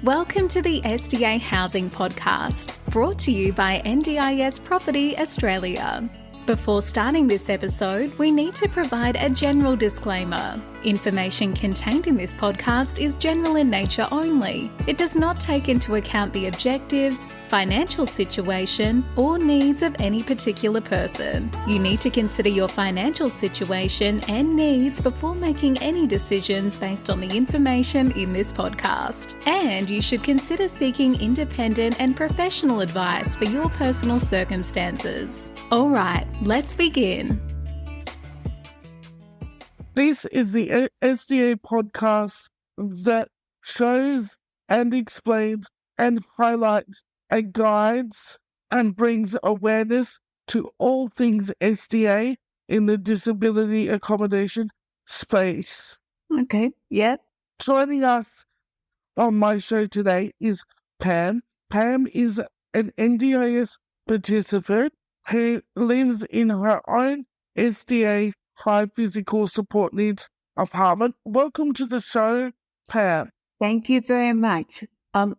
Welcome to the SDA Housing Podcast, brought to you by Ndis Property Australia. Before starting this episode, we need to provide a general disclaimer. Information contained in this podcast is general in nature only. It does not take into account the objectives, financial situation, or needs of any particular person. You need to consider your financial situation and needs before making any decisions based on the information in this podcast. And you should consider seeking independent and professional advice for your personal circumstances. All right, let's begin. This is the SDA podcast that shows and explains and highlights and guides and brings awareness to all things SDA in the disability accommodation space. Okay, yep. Joining us on my show today is Pam. Pam is an NDIS participant who lives in her own SDA high physical support needs apartment. Welcome to the show, Pam. Thank you very much. I'm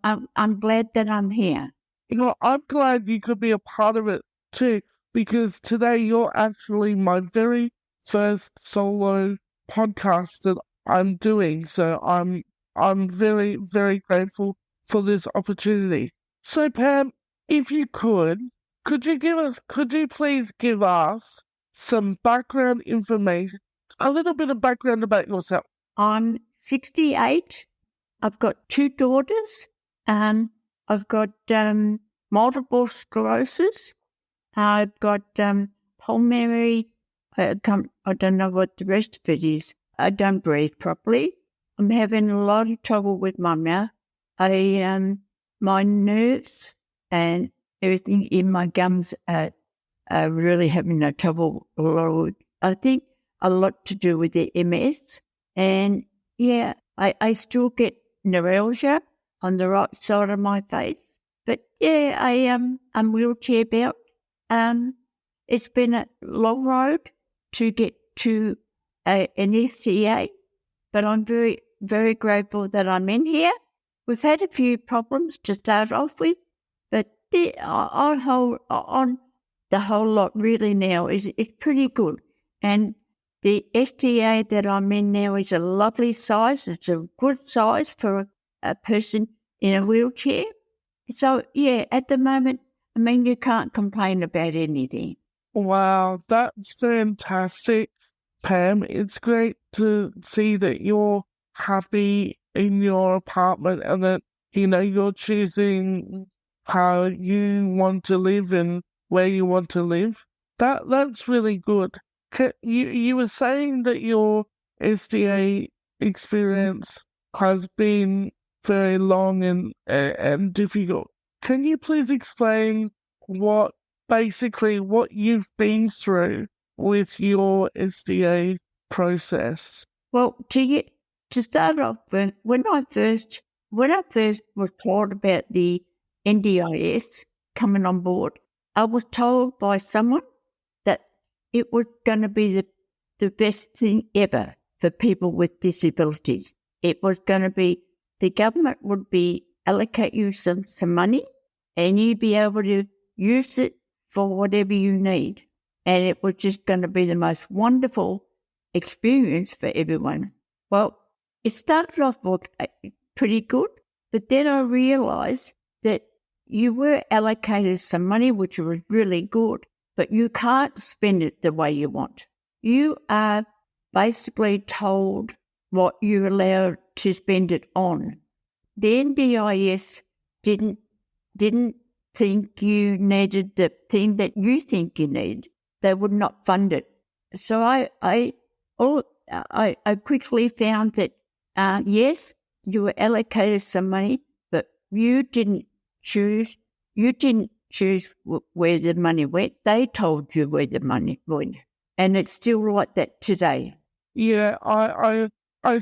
glad that I'm here. You know, I'm glad you could be a part of it too, because today you're actually my very first solo podcast that I'm doing. So I'm very, very grateful for this opportunity. So Pam, if you could you please give us some background information, a little bit of background about yourself? I'm 68. I've got 2 daughters. I've got multiple sclerosis. I've got pulmonary, I don't know what the rest of it is. I don't breathe properly. I'm having a lot of trouble with my mouth. My nerves and everything in my gums are really having a trouble. I think a lot to do with the MS. And yeah, I still get neuralgia on the right side of my face. But yeah, I'm wheelchair bound. It's been a long road to get to an SDA, but I'm very, very grateful that I'm in here. We've had a few problems to start off with, but on the whole lot really now is pretty good. And the SDA that I'm in now is a lovely size. It's a good size for a person in a wheelchair. So, yeah, at the moment, I mean, you can't complain about anything. Wow, that's fantastic, Pam. It's great to see that you're happy in your apartment and that, you know, you're choosing how you want to live and where you want to live. That's really good. You were saying that your SDA experience has been very long and difficult. Can you please explain what you've been through with your SDA process? Well, to start off with, when I first was told about the NDIS coming on board, I was told by someone that it was going to be the best thing ever for people with disabilities. It was going to be, the government would allocate you some money and you'd be able to use it for whatever you need. And it was just going to be the most wonderful experience for everyone. Well, it started off pretty good, but then I realised that you were allocated some money, which was really good, but you can't spend it the way you want. You are basically told what you're allowed to spend it on. The NDIS didn't think you needed the thing that you think you need. They would not fund it. So I quickly found that yes, you were allocated some money, but you didn't choose where the money went. They told you where the money went. And it's still like that today. Yeah, I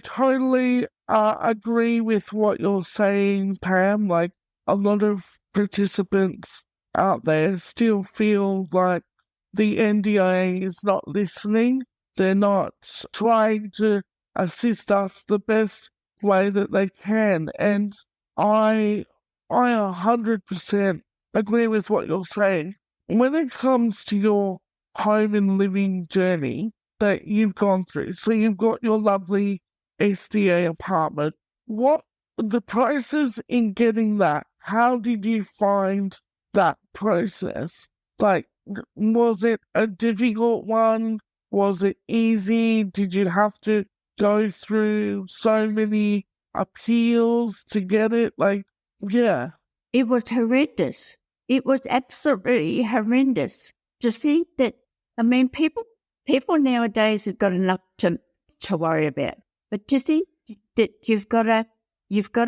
totally agree with what you're saying, Pam. Like, a lot of participants out there still feel like the NDIA is not listening. They're not trying to assist us the best way that they can. And I 100% agree with what you're saying. When it comes to your home and living journey that you've gone through, so you've got your lovely SDA apartment, what the process in getting that, how did you find that process? Like, was it a difficult one? Was it easy? Did you have to go through so many appeals to get it? Like, yeah. It was horrendous. It was absolutely horrendous to think that, I mean, people nowadays have got enough to worry about. But to think that you've got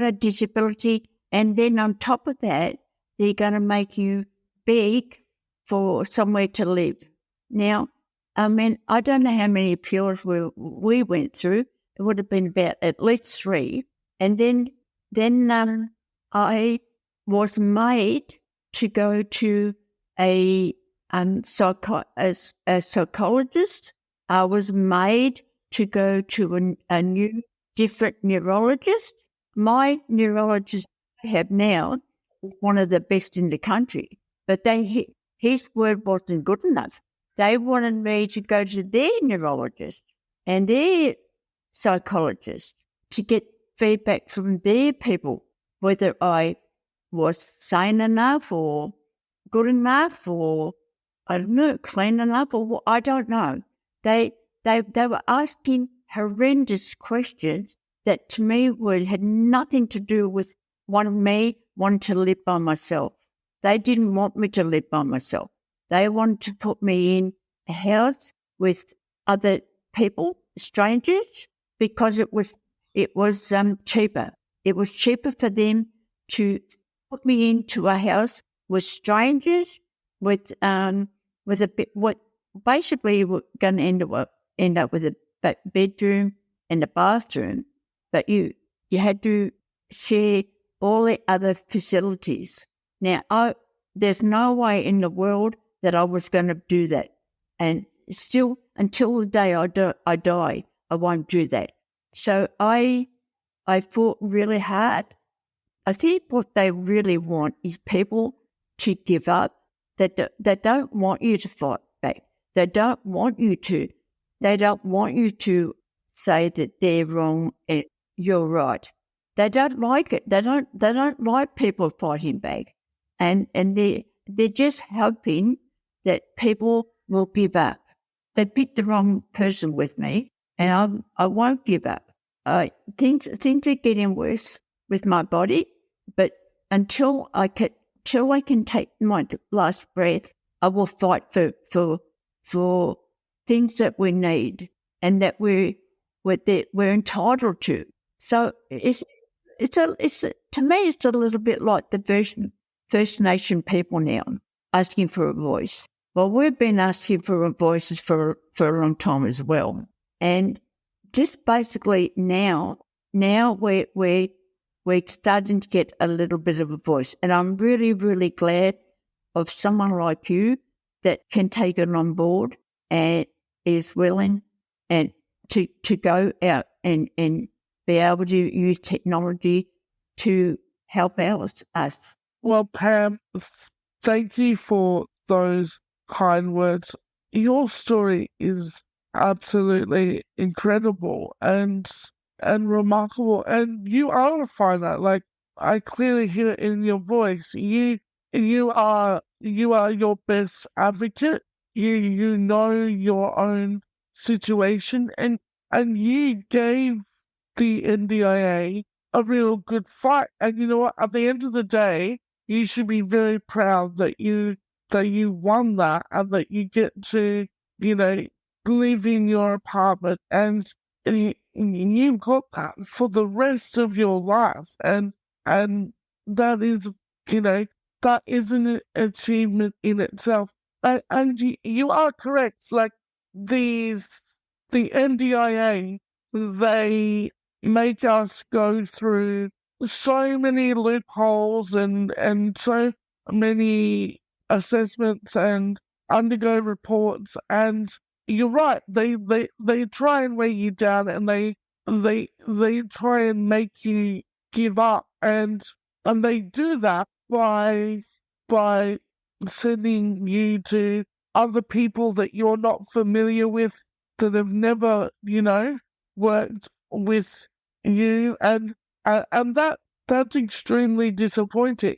a disability, and then on top of that, they're going to make you beg for somewhere to live. Now, I mean, I don't know how many appeals we went through. It would have been about at least 3. And then I was made to go to a psychologist. I was made to go to a new, different neurologist. My neurologist I have now is one of the best in the country, but his word wasn't good enough. They wanted me to go to their neurologist and their psychologist to get feedback from their people, whether I was sane enough or good enough or, I don't know, clean enough or I don't know. They were asking horrendous questions that to me had nothing to do with wanting to live by myself. They didn't want me to live by myself. They wanted to put me in a house with other people, strangers, because it was cheaper. It was cheaper for them to put me into a house with strangers, with a bit. What basically we're going to end up with a bedroom and a bathroom, but you had to share all the other facilities. Now, there's no way in the world that I was going to do that, and still until the day I die, I won't do that. So I fought really hard. I think what they really want is people to give up. They don't want you to fight back. They don't want you to say that they're wrong and you're right. They don't like it. They don't like people fighting back, and they're just hoping that people will give up. They picked the wrong person with me, and I won't give up. Things are getting worse with my body, but until I can take my last breath, I will fight for things that we need and that we're entitled to. So to me it's a little bit like the First Nation people now asking for a voice. Well, we've been asking for voices for a long time as well, and just basically now we're starting to get a little bit of a voice, and I'm really, really glad of someone like you that can take it on board and is willing and to go out and be able to use technology to help us. Well, Pam, thank you for those kind words. Your story is absolutely incredible and remarkable, and you are a fighter. Like, I clearly hear it in your voice. You are your best advocate. You know your own situation, and you gave the NDIA a real good fight. And you know what? At the end of the day, you should be very proud that you won that and that you get to, live in your apartment, and you've got that for the rest of your life, and that is, that is an achievement in itself. And you are correct. Like, the NDIA, they make us go through so many loopholes and so many assessments and undergo reports, and you're right, they try and weigh you down, and they try and make you give up, and they do that by sending you to other people that you're not familiar with, that have never, worked with you, and that's extremely disappointing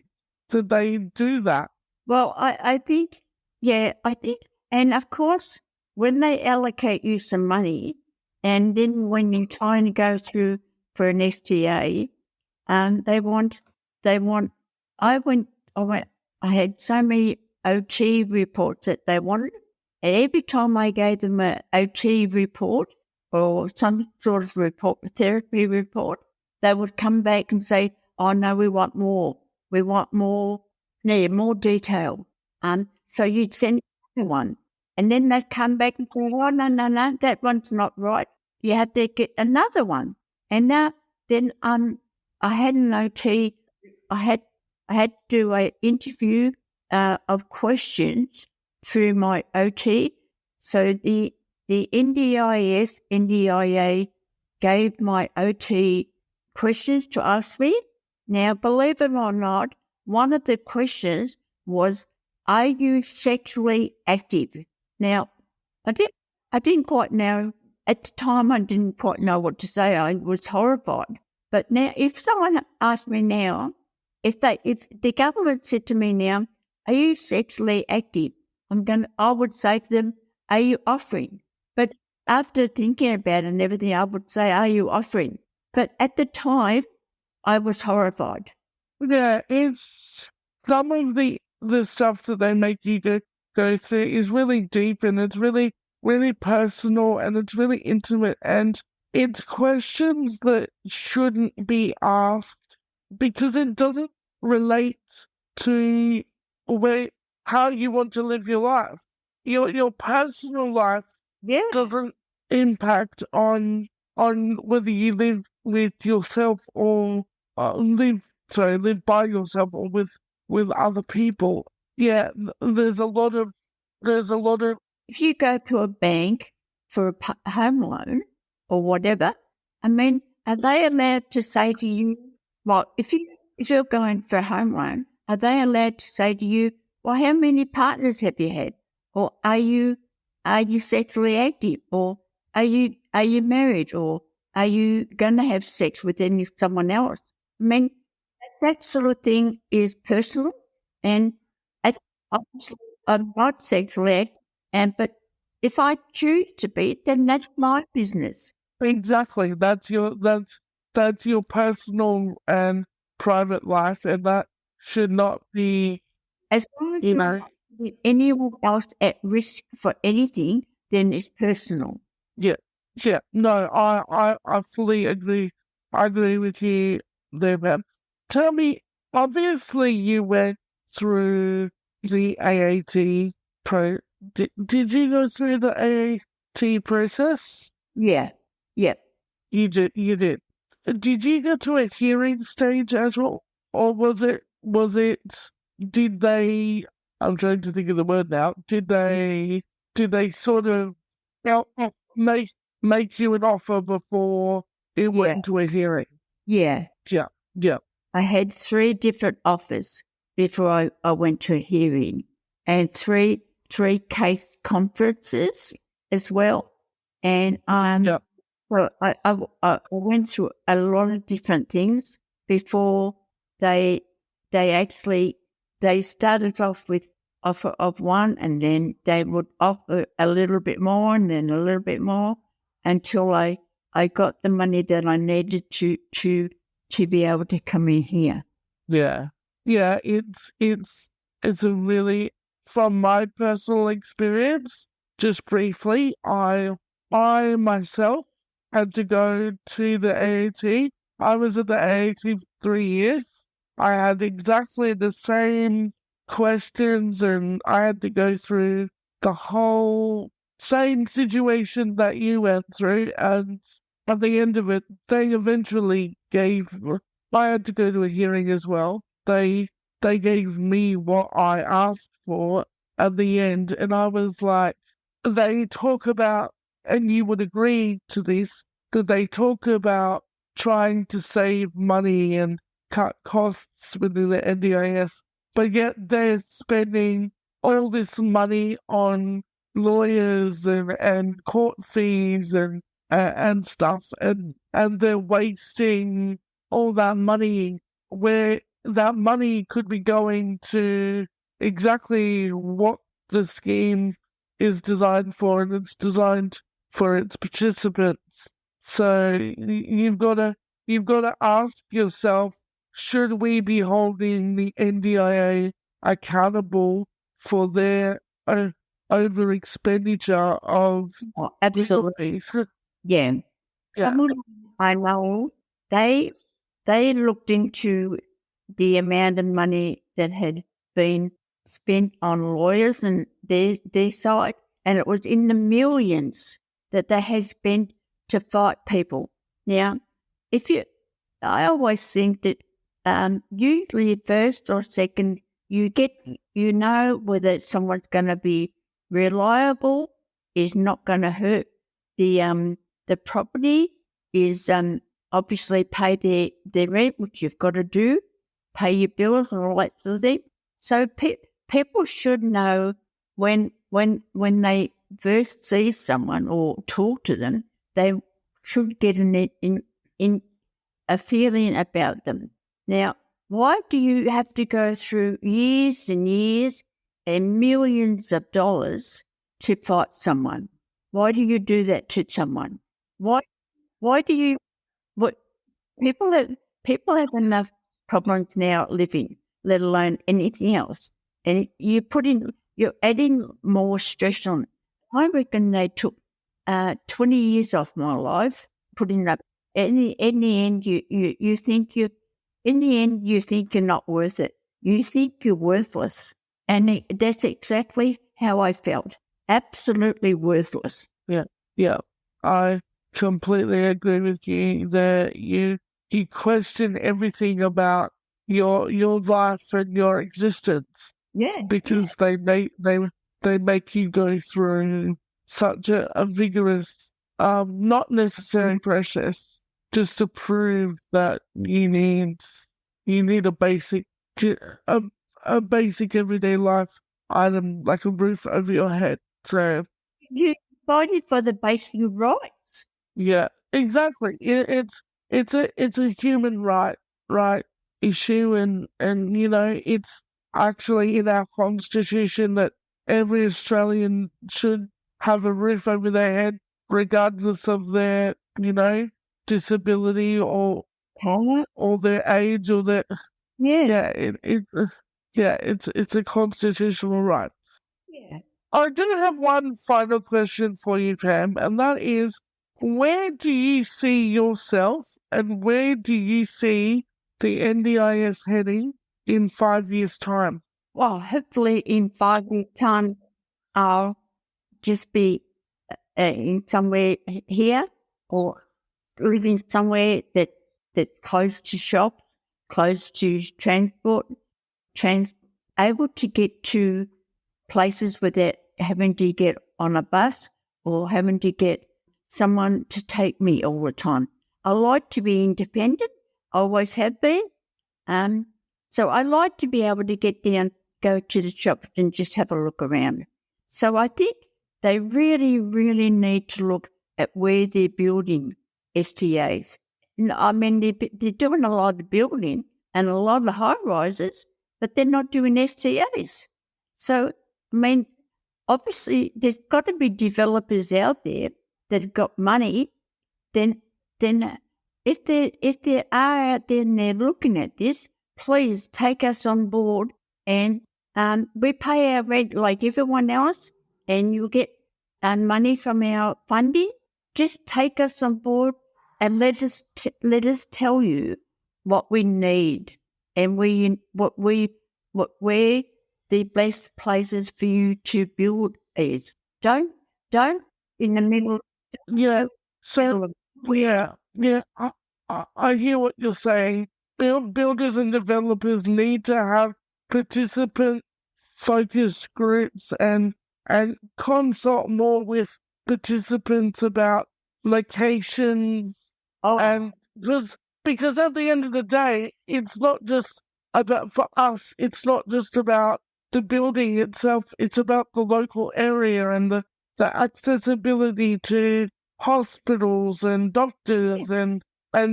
that they do that. Well, I think, and of course, when they allocate you some money, and then when you're trying to go through for an SDA, I had so many OT reports that they wanted, and every time I gave them an OT report or some sort of report, a therapy report, they would come back and say, "Oh no, we want more. We want more detail." So you'd send one, and then they'd come back and say, "Oh no, that one's not right. You have to get another one." And now, then I had an OT. I had to do an interview of questions through my OT. So the NDIS, NDIA gave my OT questions to ask me. Now, believe it or not, one of the questions was, "Are you sexually active?" Now, I didn't quite know at the time. I didn't quite know what to say. I was horrified. But now, if someone asked me now, if the government said to me now, "Are you sexually active?" I would say to them, "Are you offering?" But after thinking about it and everything, I would say, "Are you offering?" But at the time, I was horrified. Yeah, it's some of the stuff that they make you go through is really deep, and it's really, really personal, and it's really intimate, and it's questions that shouldn't be asked because it doesn't relate to how you want to live your life. Your personal life Yeah. doesn't impact on whether you live with yourself or live by yourself or with other people. Yeah, there's a lot of. If you go to a bank for a home loan or whatever, I mean, are they allowed to say to you, well, if you're going for a home loan, are they allowed to say to you, "Well, how many partners have you had? Or are you sexually active? Or are you married? Or are you going to have sex with someone else?" I mean, that sort of thing is personal, and obviously I'm not sexually active, but if I choose to be, then that's my business. Exactly. That's your personal and private life, and that should not be. As long as you're not putting anyone else at risk for anything, then it's personal. Yeah. No, I fully agree. I agree with you there, man. Tell me, obviously you went through the AAT Did you go through the AAT process? Yeah. You did. Did you go to a hearing stage as well, or was it? Did they? I'm trying to think of the word now. Did they sort of make you an offer before it went to a hearing? Yeah. Yeah. I had 3 different offers before I went to a hearing, and three case conferences as well. And so I went through a lot of different things before they started off with offer of one, and then they would offer a little bit more, and then a little bit more, until I got the money that I needed to be able to come in here. Yeah. It's a really, from my personal experience, just briefly, I myself had to go to the AAT. I was at the AAT for 3 years. I had exactly the same questions, and I had to go through the whole same situation that you went through, and at the end of it, they eventually I had to go to a hearing as well. They gave me what I asked for at the end, and I was like, they talk about, and you would agree to this, that they talk about trying to save money and cut costs within the NDIS, but yet they're spending all this money on lawyers and court fees and stuff, and they're wasting all that money where that money could be going to exactly what the scheme is designed for, and it's designed for its participants. So you've got to ask yourself, should we be holding the NDIA accountable for their over expenditure of absolutely fees? Yeah. Yeah. Someone I know, they looked into the amount of money that had been spent on lawyers and their side, and it was in the millions that they had spent to fight people. Now, I always think that usually first or second, you know whether someone's going to be reliable, is not going to hurt the property, is obviously pay their rent, which you've got to do, pay your bills and all that sort of thing. So people should know when they first see someone or talk to them, they should get in a feeling about them. Now, why do you have to go through years and years and millions of dollars to fight someone? Why do you do that to someone? Why do you? What people have enough problems now living, let alone anything else, and you're adding more stress on it. I reckon they took 20 years off my life putting up. In the end, you think you're not worth it. You think you're worthless, and that's exactly how I felt. Absolutely worthless. Yeah. I completely agree with you that you question everything about your life and your existence. Yeah. Because they make you go through such a vigorous, not necessary process just to prove that you need a basic everyday life item like a roof over your head. So You fighting for the basic rights. yeah, exactly. It's a human right issue, and it's actually in our constitution that every Australian should have a roof over their head, regardless of their disability or their age or their it's a constitutional right. Yeah. I do have one final question for you, Pam, and that is, where do you see yourself and where do you see the NDIS heading in 5 years' time? Well, hopefully in 5 years' time, I'll just be in somewhere here or living somewhere that close to shops, close to transport, able to get to places without having to get on a bus or having to get someone to take me all the time. I like to be independent, always have been. So I like to be able to get down, go to the shops and just have a look around. So I think they really, really need to look at where they're building SDAs. I mean, they're doing a lot of building and a lot of high-rises, but they're not doing SDAs. So, I mean, obviously there's got to be developers out there that have got money. Then if there are out there and they're looking at this, please take us on board, and we pay our rent like everyone else, and you get money from our funding. Just take us on board and let us tell you what we need and where the best places for you to build is. Don't in the middle. Yeah. So yeah. I hear what you're saying. Builders and developers need to have participant-focused groups and consult more with participants about locations and because at the end of the day, it's not just about, for us, it's not just about the building itself, it's about the local area and the accessibility to hospitals and doctors and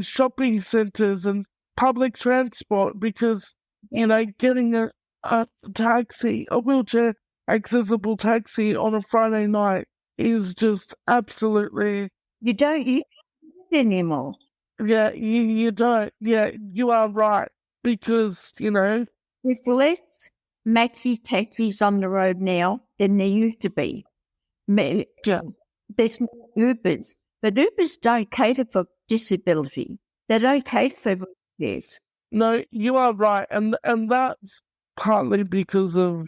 shopping centres and public transport, because, getting a taxi, a wheelchair accessible taxi on a Friday night is just absolutely... You don't use it anymore. Yeah, you don't. Yeah, you are right. Because, There's less maxi taxis on the road now than there used to be. Yeah. There's more Ubers, but Ubers don't cater for disability. They don't cater for wheelchairs. No, you are right. And that's partly because of,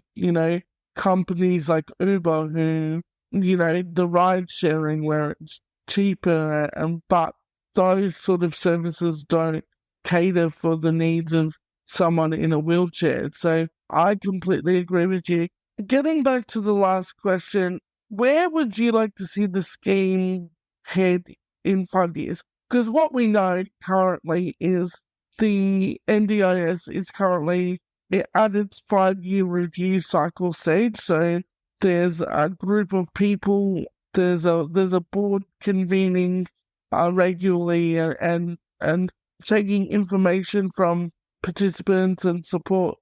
companies like Uber who, the ride sharing where it's cheaper, but those sort of services don't cater for the needs of someone in a wheelchair. So I completely agree with you. Getting back to the last question, where would you like to see the scheme head in 5 years? Because what we know currently is the NDIS is currently at its 5-year review cycle stage. So there's a group of people, there's a board convening regularly and taking information from participants and support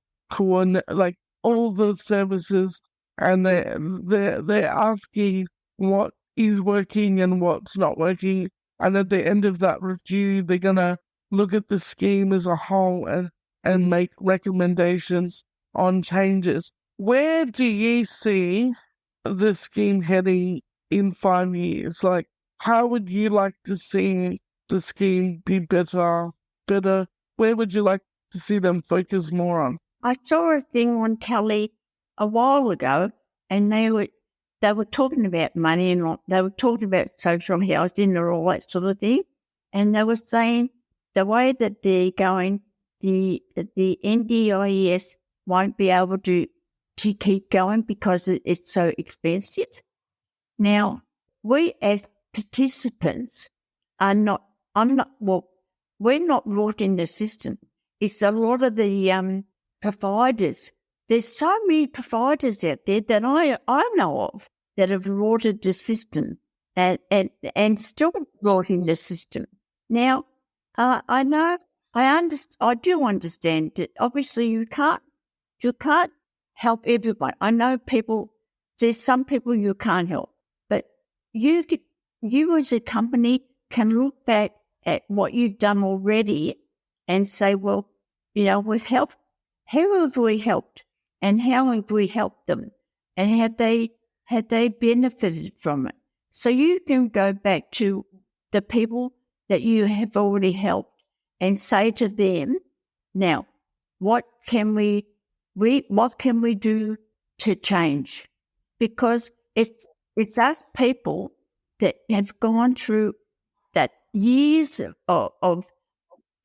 like all the services, and they're asking what is working and what's not working, and at the end of that review they're gonna look at the scheme as a whole and make recommendations on changes. Where do you see the scheme heading in 5 years? Like, how would you like to see the scheme be better? Where would you like to see them focus more on? I saw a thing on telly a while ago, and they were talking about money and they were talking about social housing and all that sort of thing, and they were saying the way that they're going, the NDIS won't be able to keep going because it's so expensive. Now, we as participants we're not brought in the system. It's a lot of the providers. There's so many providers out there that I know of that have brought in the system and still brought in the system. Now, I do understand that obviously you can't help everybody. I know there's some people you can't help, but you as a company can look back at what you've done already and say, well, with help, how have we helped and how have we helped them and had they benefited from it? So you can go back to the people that you have already helped and say to them, now, what can we do to change? Because it's us people that have gone through that years of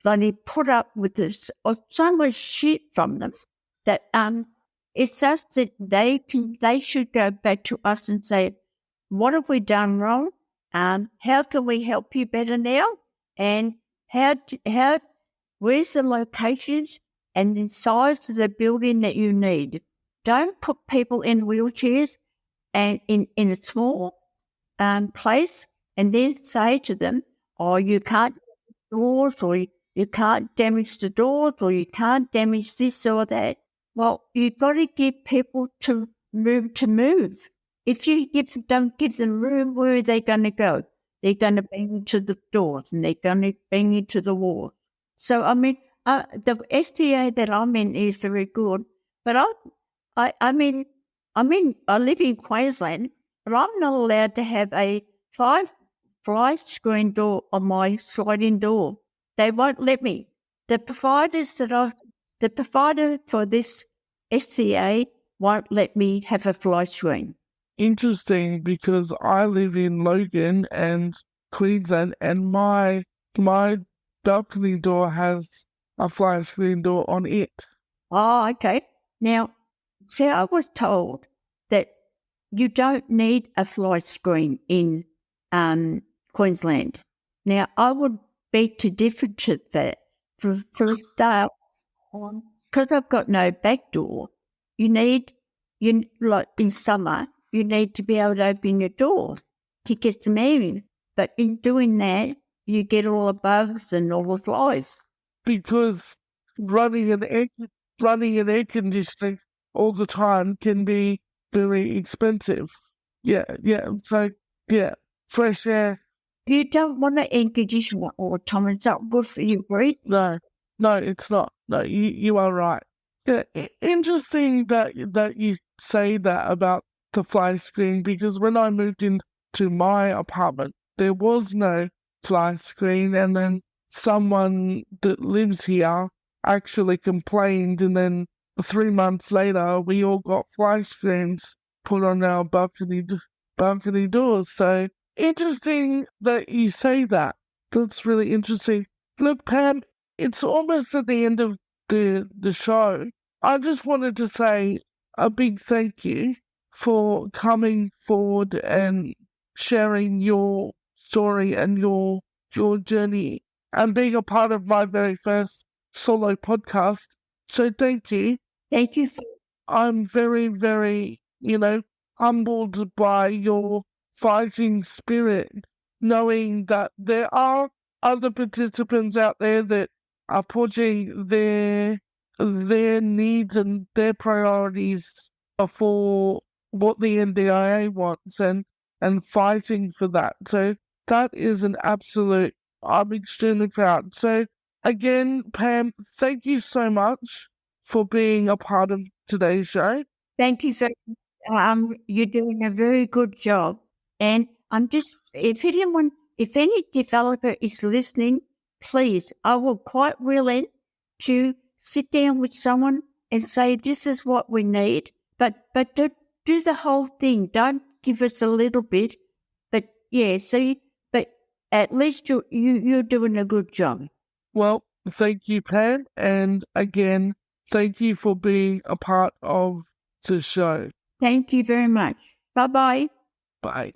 bloody put up with this, of so much shit from them that it's us that they should go back to us and say, what have we done wrong? How can we help you better now? And where's the locations and the size of the building that you need? Don't put people in wheelchairs and in a small place and then say to them, oh, you can't doors, or you can't damage the doors, or you can't damage this or that. Well, you've got to give people to move. If you don't give them room, where are they going to go? They're going to bang into the doors and they're going to bang into the wall. So, I mean, the SDA that I'm in is very good, but I live in Queensland, but I'm not allowed to have a 5-fly screen door on my sliding door. They won't let me. The provider for this SDA won't let me have a fly screen. Interesting, because I live in Logan and Queensland, and my balcony door has a fly screen door on it. Oh, okay. Now, see, I was told that you don't need a fly screen in Queensland. Now, I would beg to differ to that. For a start, because I've got no back door, like in summer, you need to be able to open your door to get some air in. But in doing that, you get all the bugs and all the flies. Because running an air conditioning all the time can be very expensive. Yeah. So, fresh air. You don't want an air conditioner all the time. It's not good for your breathing. No, it's not. No, you are right. Yeah, interesting that you say that about the fly screen, because when I moved into my apartment, there was no fly screen, and then someone that lives here actually complained, and then 3 months later, we all got fly screens put on our balcony doors. So interesting that you say that. That's really interesting. Look, Pam, it's almost at the end of the show. I just wanted to say a big thank you for coming forward and sharing your story and your journey and being a part of my very first solo podcast. So thank you. Thank you. I'm very, very, humbled by your fighting spirit, knowing that there are other participants out there that are putting their needs and their priorities before what the NDIA wants and fighting for that. So that is an absolute, I'm extremely proud. So again, Pam, thank you so much for being a part of today's show. Thank you so much. You're doing a very good job. And if any developer is listening, please, I will quite willing to sit down with someone and say, this is what we need, but don't do the whole thing. Don't give us a little bit. But but at least you're doing a good job. Well, thank you, Pam. And again, thank you for being a part of the show. Thank you very much. Bye-bye. Bye.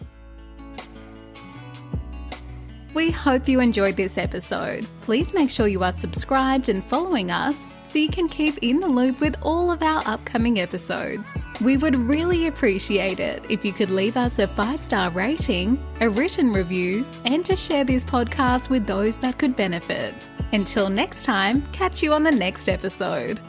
We hope you enjoyed this episode. Please make sure you are subscribed and following us so you can keep in the loop with all of our upcoming episodes. We would really appreciate it if you could leave us a 5-star rating, a written review, and to share this podcast with those that could benefit. Until next time, catch you on the next episode.